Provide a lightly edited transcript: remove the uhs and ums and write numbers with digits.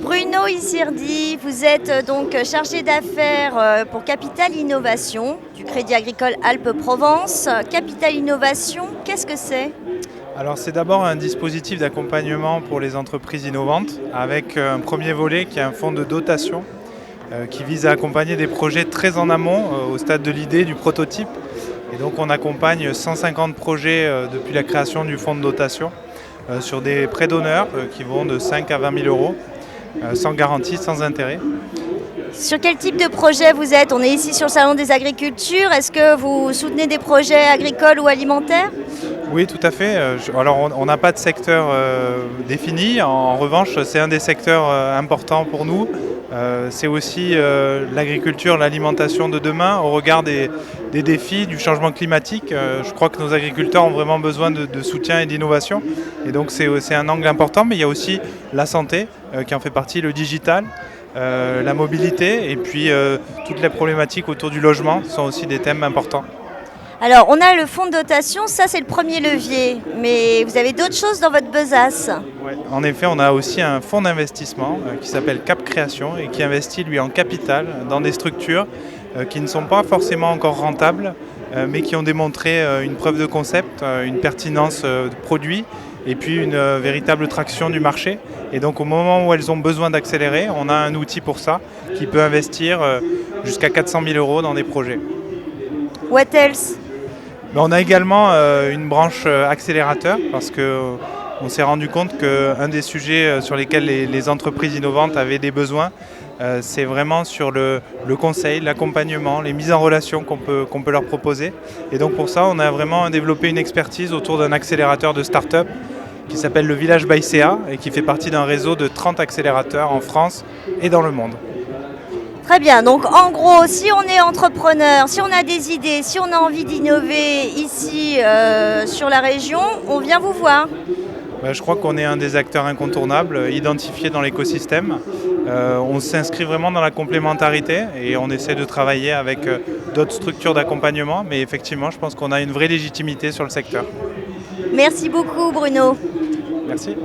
Bruno Isirdi, vous êtes donc chargé d'affaires pour Capital Innovation du Crédit Agricole Alpes-Provence. Capital Innovation, qu'est-ce que c'est? Alors c'est d'abord un dispositif d'accompagnement pour les entreprises innovantes avec un premier volet qui est un fonds de dotation qui vise à accompagner des projets très en amont au stade de l'idée, du prototype. Et donc on accompagne 150 projets depuis la création du fonds de dotation sur des prêts d'honneur qui vont de 5 à 20 000 euros sans garantie, sans intérêt. Sur quel type de projet vous êtes? On est ici sur le Salon des Agricultures. Est-ce que vous soutenez des projets agricoles ou alimentaires? Oui, tout à fait. Alors, on n'a pas de secteur défini. En revanche, c'est un des secteurs importants pour nous. C'est aussi l'agriculture, l'alimentation de demain au regard des défis du changement climatique. Je crois que nos agriculteurs ont vraiment besoin de soutien et d'innovation. Et donc, c'est un angle important. Mais il y a aussi la santé qui en fait partie, le digital. La mobilité et puis toutes les problématiques autour du logement sont aussi des thèmes importants. Alors, on a le fonds de dotation, ça c'est le premier levier, mais vous avez d'autres choses dans votre besace. Ouais. En effet, on a aussi un fonds d'investissement qui s'appelle Cap Création et qui investit lui en capital dans des structures qui ne sont pas forcément encore rentables, mais qui ont démontré une preuve de concept, une pertinence de produit et puis une véritable traction du marché. Et donc au moment où elles ont besoin d'accélérer, on a un outil pour ça qui peut investir jusqu'à 400 000 euros dans des projets. What else? Mais on a également une branche accélérateur parce qu'on s'est rendu compte qu'un des sujets sur lesquels les entreprises innovantes avaient des besoins, c'est vraiment sur le conseil, l'accompagnement, les mises en relation qu'on peut leur proposer. Et donc pour ça, on a vraiment développé une expertise autour d'un accélérateur de start-up qui s'appelle le Village by CA et qui fait partie d'un réseau de 30 accélérateurs en France et dans le monde. Très bien, donc en gros, si on est entrepreneur, si on a des idées, si on a envie d'innover ici sur la région, on vient vous voir. Je crois qu'on est un des acteurs incontournables, identifiés dans l'écosystème. On s'inscrit vraiment dans la complémentarité et on essaie de travailler avec d'autres structures d'accompagnement, mais effectivement, je pense qu'on a une vraie légitimité sur le secteur. Merci beaucoup Bruno. Merci.